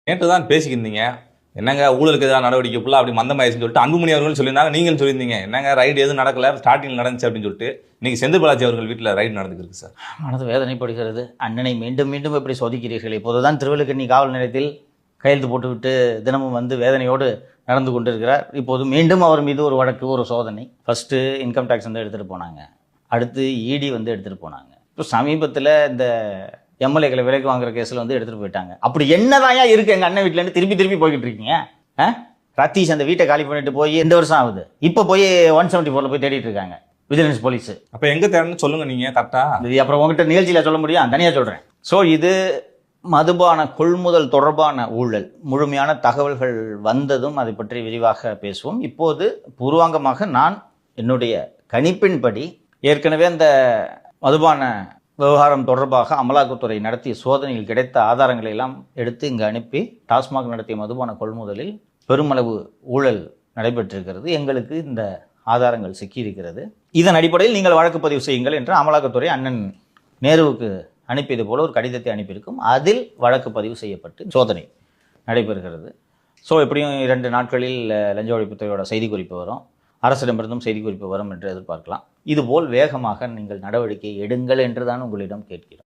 நேற்று தான் பேசிக்கிருந்தீங்க. என்னங்க ஊழலுக்கு எதிரான நடவடிக்கை ஃபுல்லாக அப்படி மந்தமாயிருச்சுன்னு சொல்லிட்டு அன்புமணி அவர்கள் சொல்லியிருந்தாங்க. நீங்களும் சொல்லியிருந்தீங்க என்னங்க ரைடு எதுவும் நடக்கல, ஸ்டார்டிங் நடந்துச்சு அப்படின்னு சொல்லிட்டு. இன்னைக்கு செந்தில் பாலாஜி அவர்கள் வீட்டில் ரைடு நடந்துருக்கு சார். மனது வேதனைப்படுகிறது. அண்ணனை மீண்டும் மீண்டும் எப்படி சோதிக்கிறீர்கள்? இப்போதுதான் திருவல்லிக்கேணி காவல் நிலையத்தில் கையெழுத்து போட்டுவிட்டு தினமும் வந்து வேதனையோடு நடந்து கொண்டிருக்கிறார். இப்போது மீண்டும் அவர் மீது ஒரு வழக்கு, ஒரு சோதனை. ஃபர்ஸ்ட்டு இன்கம் டேக்ஸ் வந்து எடுத்துகிட்டு போனாங்க, அடுத்து இடி வந்து எடுத்துகிட்டு போனாங்க. இப்போ சமீபத்தில் இந்த எம்எல்ஏக்களை விலைக்கு வாங்குற கேஸில் வந்து எடுத்துகிட்டு போயிட்டாங்க. அப்படி என்னதாயா இருக்குது எங்கள் அண்ணன் வீட்டிலேருந்து திருப்பி போய்கிட்டு இருக்கீங்க? ரத்தீஷ் அந்த வீட்டை காலி பண்ணிட்டு போய் எந்த வருஷம் ஆகுது? இப்போ போய் 174 போய் தேடிட்டு இருக்காங்க விஜிலன்ஸ் போலீஸ். அப்போ எங்கே தேடணும்னு சொல்லுங்கள் நீங்கள் கரெக்டாக. இது அப்புறம் உங்ககிட்ட நிகழ்ச்சியில் சொல்ல முடியும், தனியாக சொல்கிறேன். ஸோ இது மதுபான கொள்முதல் தொடர்பான ஊழல். முழுமையான தகவல்கள் வந்ததும் அதை பற்றி விரிவாக பேசுவோம். இப்போது பூர்வாங்கமாக நான் என்னுடைய கணிப்பின்படி ஏற்கனவே அந்த மதுபான விவகாரம் தொடர்பாக அமலாக்கத்துறை நடத்திய சோதனையில் கிடைத்த ஆதாரங்களை எல்லாம் எடுத்து இங்கு அனுப்பி டாஸ்மாக் நடத்திய மதுபான கொள்முதலில் பெருமளவு ஊழல் நடைபெற்றிருக்கிறது, எங்களுக்கு இந்த ஆதாரங்கள் சிக்கியிருக்கிறது, இதன் அடிப்படையில் நீங்கள் வழக்கு பதிவு செய்யுங்கள் என்று அமலாக்கத்துறை அண்ணன் நேருவுக்கு அனுப்பியது போல ஒரு கடிதத்தை அனுப்பியிருக்கும். அதில் வழக்கு பதிவு செய்யப்பட்டு சோதனை நடைபெறுகிறது. ஸோ எப்படியும் 2 நாட்களில் லஞ்ச ஒழிப்புத்துறையோட செய்திக்குறிப்பு வரும், அரசிடமிருந்தும் செய்திக்குறிப்பு வரும் என்று எதிர்பார்க்கலாம். இதுபோல் வேகமாக நீங்கள் நடவடிக்கை எடுங்கள் என்று தான் உங்களிடம் கேட்கிறோம்.